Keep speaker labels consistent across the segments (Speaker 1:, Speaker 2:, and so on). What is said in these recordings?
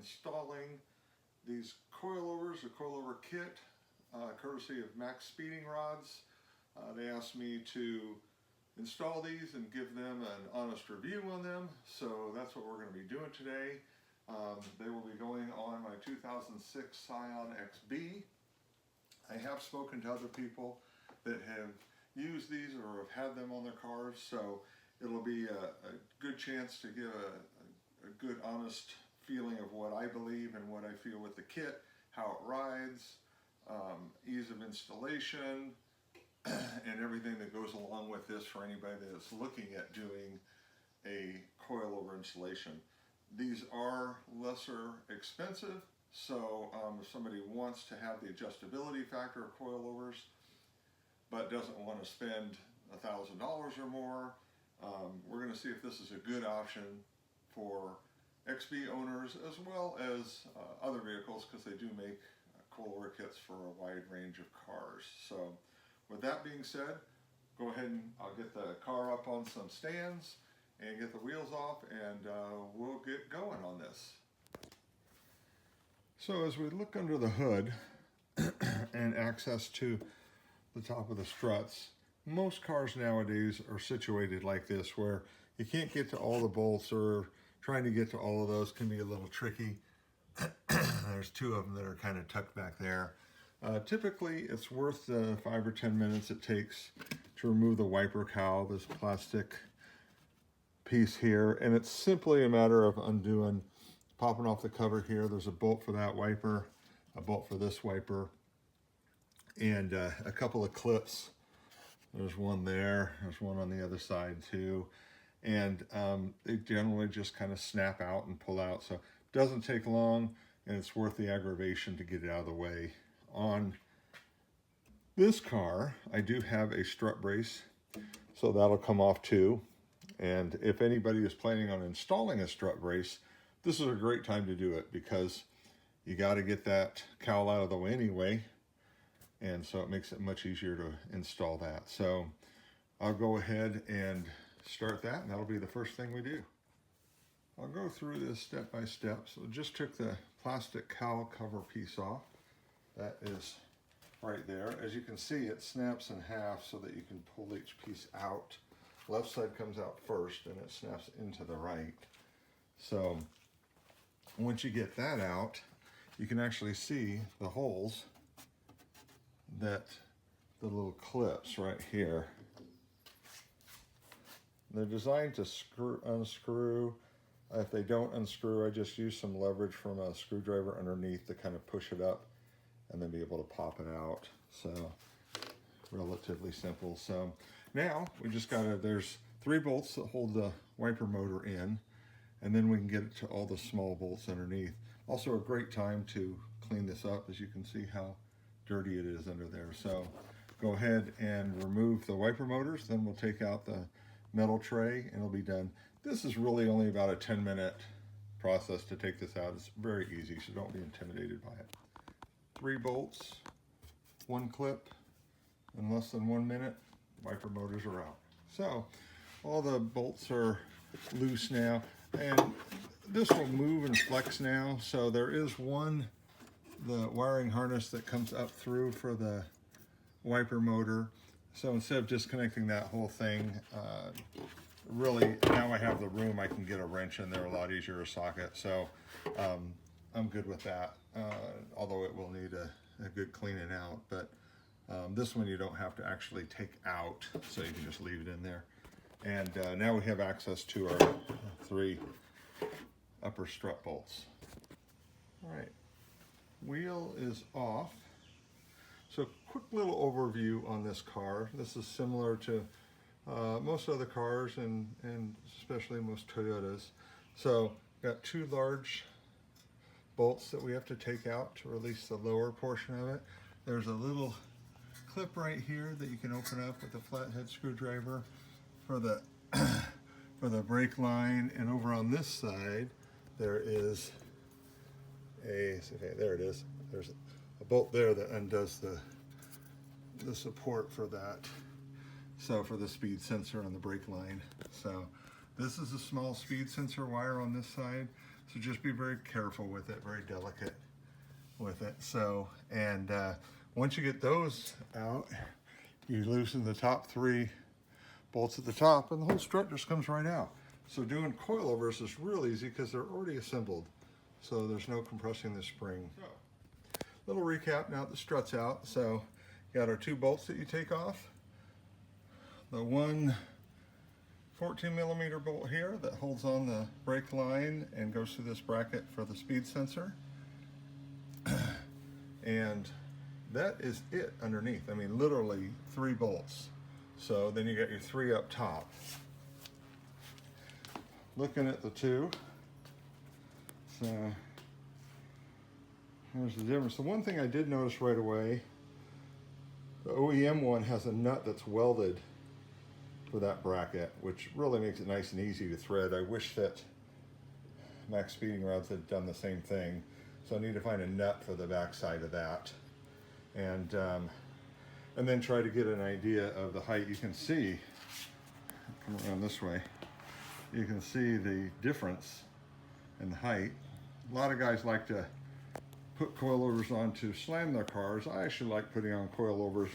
Speaker 1: installing these coilovers, the coilover kit, courtesy of Maxpeedingrods. They asked me to install these and give them an honest review on them, so that's what we're going to be doing today. They will be going on my 2006 Scion XB. I have spoken to other people that have used these or have had them on their cars, so it'll be a good chance to give a good honest feeling of what I believe and what I feel with the kit, how it rides, ease of installation, and everything that goes along with this for anybody that's looking at doing a coilover installation. These are lesser expensive, so if somebody wants to have the adjustability factor of coilovers but doesn't want to spend $1,000 or more, we're going to see if this is a good option for XB owners as well as other vehicles, because they do make coilover kits for a wide range of cars. So with that being said, go ahead and I'll get the car up on some stands and get the wheels off, and we'll get going on this. So as we look under the hood and access to the top of the struts, most cars nowadays are situated like this, where you can't get to all the bolts, or trying to get to all of those can be a little tricky. There's two of them that are kind of tucked back there. Typically, it's worth the 5 or 10 minutes it takes to remove the wiper cowl, this plastic piece here, and it's simply a matter of popping off the cover here. There's a bolt for that wiper, a bolt for this wiper, and a couple of clips. There's one there, there's one on the other side too, and they generally just kind of snap out and pull out, so it doesn't take long, and it's worth the aggravation to get it out of the way. On this car, I do have a strut brace, so that'll come off too. And if anybody is planning on installing a strut brace, this is a great time to do it, because you got to get that cowl out of the way anyway, and so it makes it much easier to install that. So I'll go ahead and start that, and that'll be the first thing we do. I'll go through this step by step. So just took the plastic cowl cover piece off. That is right there. As you can see, it snaps in half so that you can pull each piece out. Left side comes out first, and it snaps into the right. So once you get that out, you can actually see the holes, that the little clips right here. They're designed to unscrew. If they don't unscrew, I just use some leverage from a screwdriver underneath to kind of push it up and then be able to pop it out. So relatively simple. So now we just there's 3 bolts that hold the wiper motor in, and then we can get it to all the small bolts underneath. Also a great time to clean this up, as you can see how dirty it is under there. So go ahead and remove the wiper motors, then we'll take out the metal tray and it'll be done. This is really only about a 10-minute process to take this out. It's very easy, so don't be intimidated by it. 3 bolts, 1 clip, in less than 1 minute, wiper motors are out. So all the bolts are loose now, and this will move and flex now. So there is the wiring harness that comes up through for the wiper motor. So instead of disconnecting that whole thing, really now I have the room, I can get a wrench in there a lot easier, a socket. So I'm good with that, although it will need a good cleaning out. But this one you don't have to actually take out, so you can just leave it in there. And now we have access to our 3 upper strut bolts. All right, wheel is off. So quick little overview on this car. This is similar to most other cars, and especially most Toyotas. So got 2 large bolts that we have to take out to release the lower portion of it. There's a little clip right here that you can open up with a flathead screwdriver for the for the brake line, and over on this side there is there it is. There's a bolt there that undoes the support for that. So for the speed sensor on the brake line. So this is a small speed sensor wire on this side. So just be very careful with it, very delicate with it. So, and once you get those out, you loosen the top 3 bolts at the top and the whole strut just comes right out. So doing coilovers is real easy because they're already assembled. So there's no compressing the spring. So, little recap now that the strut's out. So you got our 2 bolts that you take off. The one 14mm bolt here that holds on the brake line and goes through this bracket for the speed sensor. And that is it underneath. I mean, literally 3 bolts. So then you got your 3 up top. Looking at the 2, so here's the difference. The one thing I did notice right away, the OEM one has a nut that's welded for that bracket, which really makes it nice and easy to thread. I wish that Maxpeedingrods had done the same thing. So I need to find a nut for the back side of that. And then try to get an idea of the height. You can see, come around this way, you can see the difference in the height. A lot of guys like to put coilovers on to slam their cars. I actually like putting on coilovers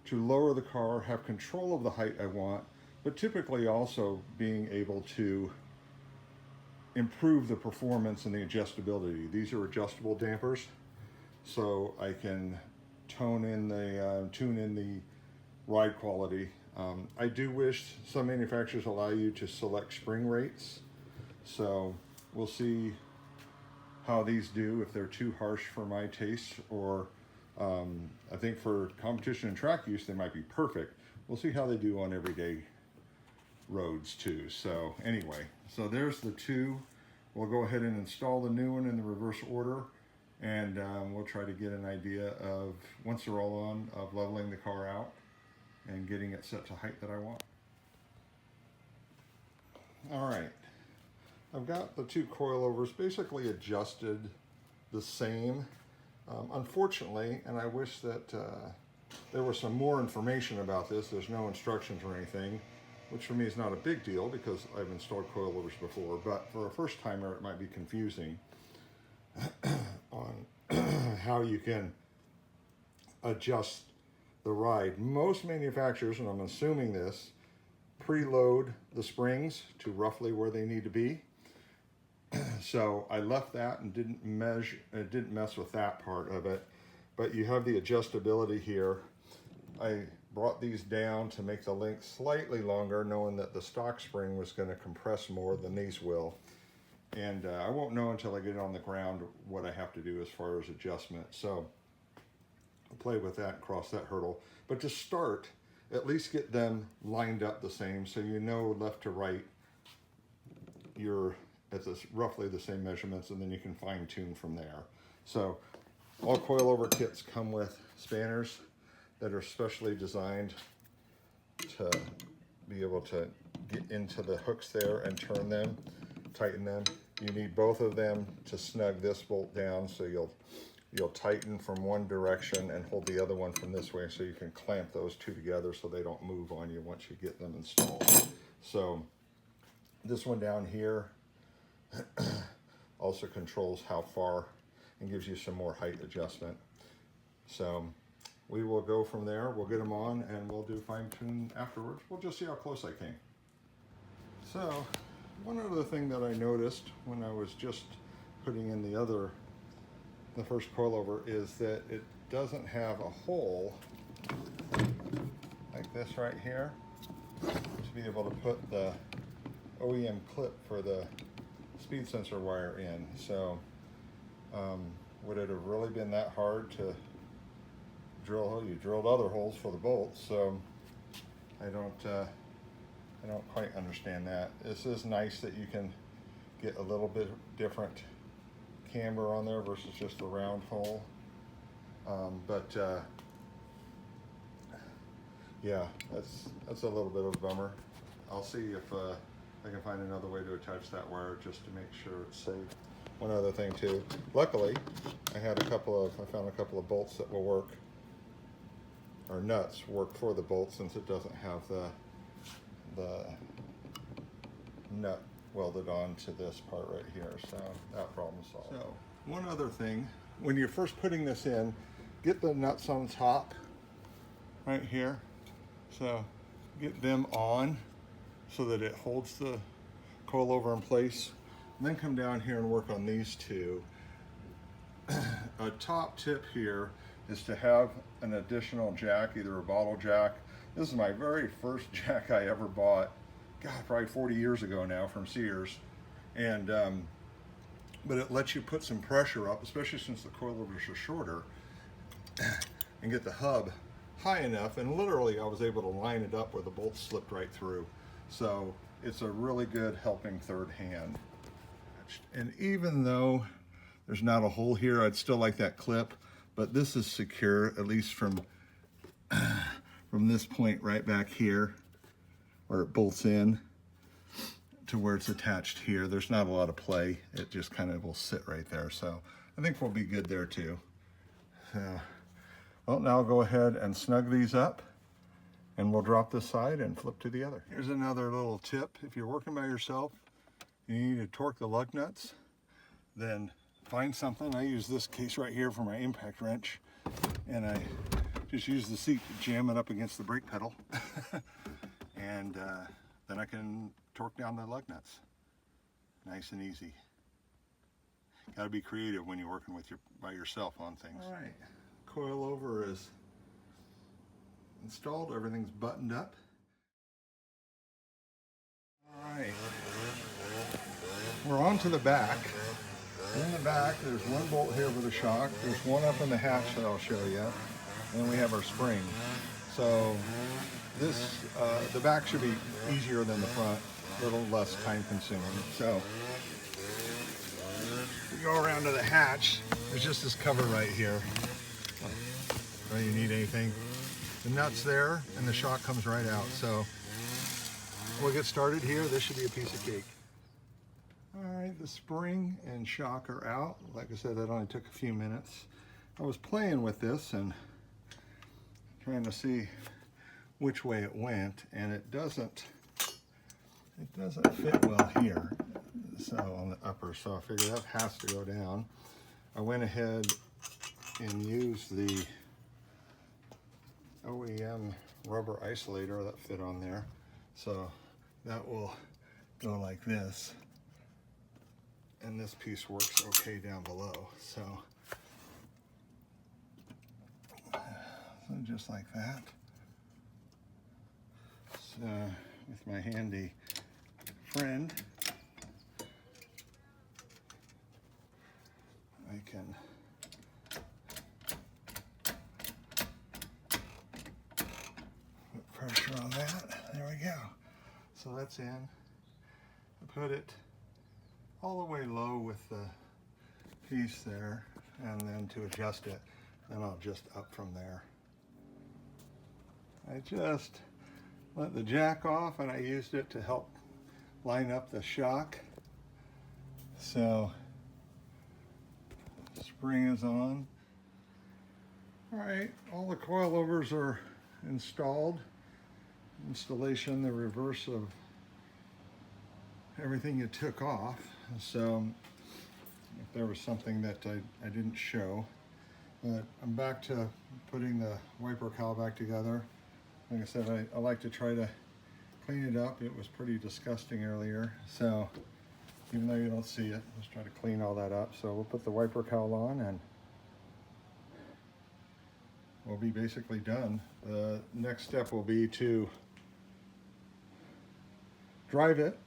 Speaker 1: to lower the car, have control of the height I want, but typically also being able to improve the performance and the adjustability. These are adjustable dampers, so I can tune in the ride quality. I do wish some manufacturers allow you to select spring rates, so we'll see how these do, if they're too harsh for my taste, or I think for competition and track use they might be perfect. We'll see how they do on everyday roads too. So anyway, so there's the 2. We'll go ahead and install the new one in the reverse order, and we'll try to get an idea of, once they're all on, of leveling the car out and getting it set to height that I want. All right, I've got the 2 coilovers basically adjusted the same. Unfortunately, and I wish that there was some more information about this. There's no instructions or anything, which for me is not a big deal because I've installed coilovers before, but for a first timer it might be confusing on how you can adjust the ride. Most manufacturers, and I'm assuming this, preload the springs to roughly where they need to be. So I left that and didn't mess with that part of it. But you have the adjustability here. I brought these down to make the length slightly longer, knowing that the stock spring was going to compress more than these will. And I won't know until I get it on the ground what I have to do as far as adjustment. So I'll play with that and cross that hurdle. But to start, at least get them lined up the same, so you know left to right you're at roughly the same measurements, and then you can fine tune from there. So all coilover kits come with spanners that are specially designed to be able to get into the hooks there and turn them, tighten them. You need both of them to snug this bolt down, so you'll tighten from one direction and hold the other one from this way, so you can clamp those 2 together so they don't move on you once you get them installed. So this one down here also controls how far and gives you some more height adjustment. So we will go from there. We'll get them on and we'll do fine tune afterwards. We'll just see how close I came. So one other thing that I noticed when I was just putting in the first coilover is that it doesn't have a hole like this right here to be able to put the OEM clip for the speed sensor wire in. So would it have really been that hard to drill a hole? You drilled other holes for the bolts, so I don't quite understand that. This is nice that you can get a little bit different camber on there versus just a round hole, but yeah, that's a little bit of a bummer. I'll see if I can find another way to attach that wire just to make sure it's safe. One other thing too, luckily I found a couple of bolts that will work, or nuts work for the bolt, since it doesn't have the nut welded on to this part right here. So that problem solved. So one other thing, when you're first putting this in, get the nuts on top right here. So get them on so that it holds the coilover in place. And then come down here and work on these two. A top tip here is to have an additional jack, either a bottle jack. This is my very first jack I ever bought, God, probably 40 years ago now, from Sears. And but it lets you put some pressure up, especially since the coilovers are shorter, and get the hub high enough. And literally I was able to line it up where the bolts slipped right through. So it's a really good helping third hand. And even though there's not a hole here, I'd still like that clip, but this is secure, at least from this point right back here, where it bolts in to where it's attached here. There's not a lot of play. It just kind of will sit right there. So I think we'll be good there too. So, well, now I'll go ahead and snug these up, and we'll drop this side and flip to the other. Here's another little tip. If you're working by yourself, you need to torque the lug nuts, then find something. I use this case right here for my impact wrench, and I just use the seat to jam it up against the brake pedal. And then I can torque down the lug nuts. Nice and easy. Got to be creative when you're working with by yourself on things. All right, coilover is installed. Everything's buttoned up. All right, we're on to the back. In the back, there's one bolt here with a shock. There's one up in the hatch that I'll show you. And then we have our spring. So this, the back should be easier than the front, a little less time consuming. So we go around to the hatch. There's just this cover right here. Don't you need anything? The nut's there and the shock comes right out. So we'll get started here. This should be a piece of cake. All right, the spring and shock are out. Like I said, that only took a few minutes. I was playing with this and trying to see which way it went, and it doesn't fit well here. So on the upper, so I figured that has to go down. I went ahead and used the OEM rubber isolator that fit on there. So that will go like this. And this piece works okay down below. So just like that. So with my handy friend, I can put pressure on that. There we go. So that's in. I put it all the way low with the piece there, and then to adjust it, then I'll just up from there. I just let the jack off, and I used it to help line up the shock. So spring is on. All right, all the coilovers are installed. Installation, the reverse of everything you took off. So if there was something that I didn't show, but I'm back to putting the wiper cowl back together. Like I said, I like to try to clean it up. It was pretty disgusting earlier, so even though you don't see it, let's try to clean all that up. So we'll put the wiper cowl on and we'll be basically done. The next step will be to drive it.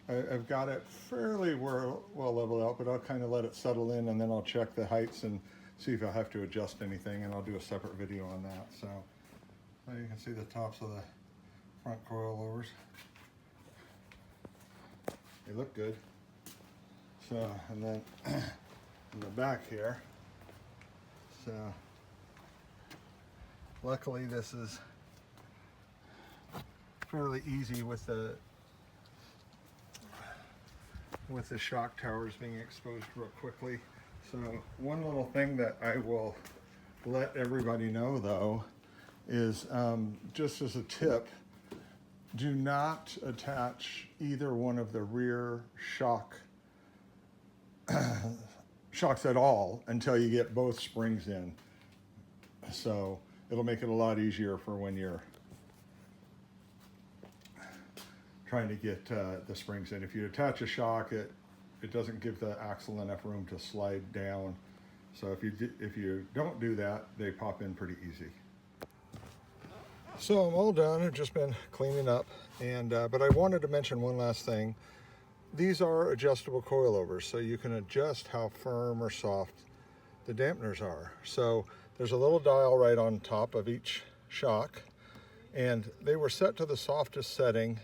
Speaker 1: I've got it fairly well leveled out, but I'll kind of let it settle in, and then I'll check the heights and see if I have to adjust anything, and I'll do a separate video on that. So you can see the tops of the front coilovers. They look good. So, and then in the back here, so luckily this is fairly easy with the shock towers being exposed real quickly. So one little thing that I will let everybody know though is just as a tip, do not attach either one of the rear shocks at all until you get both springs in. So it'll make it a lot easier for when you're trying to get the springs in. If you attach a shock, it doesn't give the axle enough room to slide down. So if you don't do that, they pop in pretty easy. So I'm all done. I've just been cleaning up, and but I wanted to mention one last thing. These are adjustable coilovers, so you can adjust how firm or soft the dampeners are. So there's a little dial right on top of each shock, and they were set to the softest setting.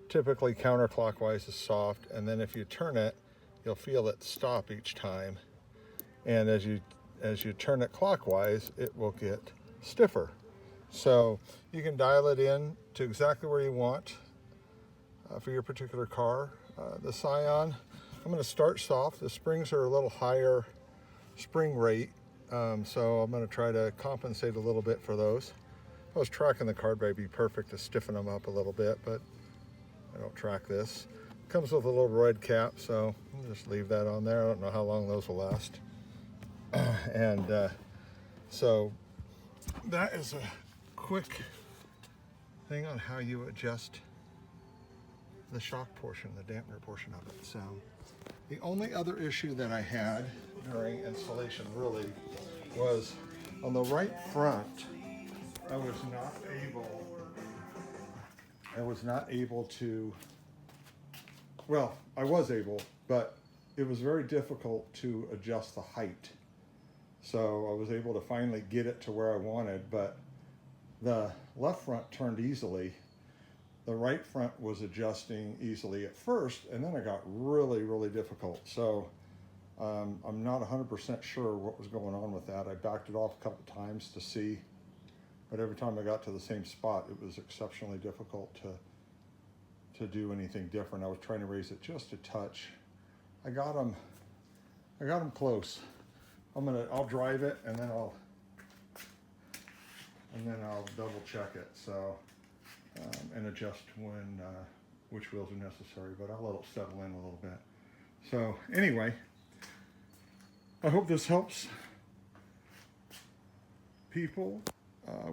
Speaker 1: Typically counterclockwise is soft, and then if you turn it, you'll feel it stop each time. And as you turn it clockwise, it will get stiffer. So you can dial it in to exactly where you want for your particular car. The Scion, I'm going to start soft. The springs are a little higher spring rate, so I'm going to try to compensate a little bit for those. If I was tracking the car, it'd be perfect to stiffen them up a little bit, but I don't track this. It comes with a little red cap, so I'll just leave that on there. I don't know how long those will last. So that is a quick thing on how you adjust the shock portion, the dampener portion of it. So the only other issue that I had during installation really was on the right front. I was not able to, well, I was able, but it was very difficult to adjust the height. So I was able to finally get it to where I wanted, but the left front turned easily. The right front was adjusting easily at first, and then it got really, really difficult. So I'm not 100% sure what was going on with that. I backed it off a couple times to see, but every time I got to the same spot, it was exceptionally difficult to do anything different. I was trying to raise it just a touch. I got them close. I'll drive it, and then I'll double check it. So and adjust when which wheels are necessary, but I'll let it settle in a little bit. So anyway, I hope this helps people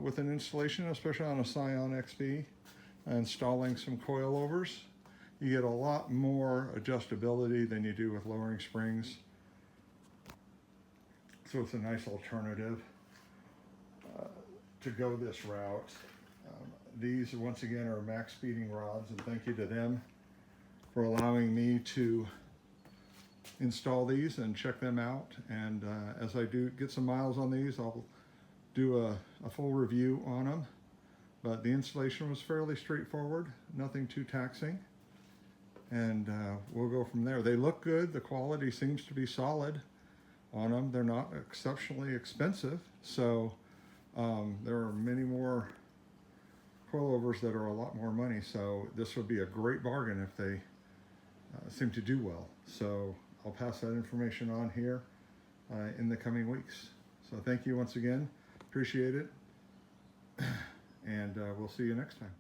Speaker 1: with an installation, especially on a Scion XB, installing some coilovers. You get a lot more adjustability than you do with lowering springs. So it's a nice alternative to go this route. These, once again, are Maxpeedingrods, and thank you to them for allowing me to install these and check them out. And as I do get some miles on these, I'll do a full review on them. But the installation was fairly straightforward, nothing too taxing. And we'll go from there. They look good. The quality seems to be solid on them. They're not exceptionally expensive. So there are many more coilovers that are a lot more money. So this would be a great bargain if they seem to do well. So I'll pass that information on here in the coming weeks. So thank you once again. Appreciate it. And we'll see you next time.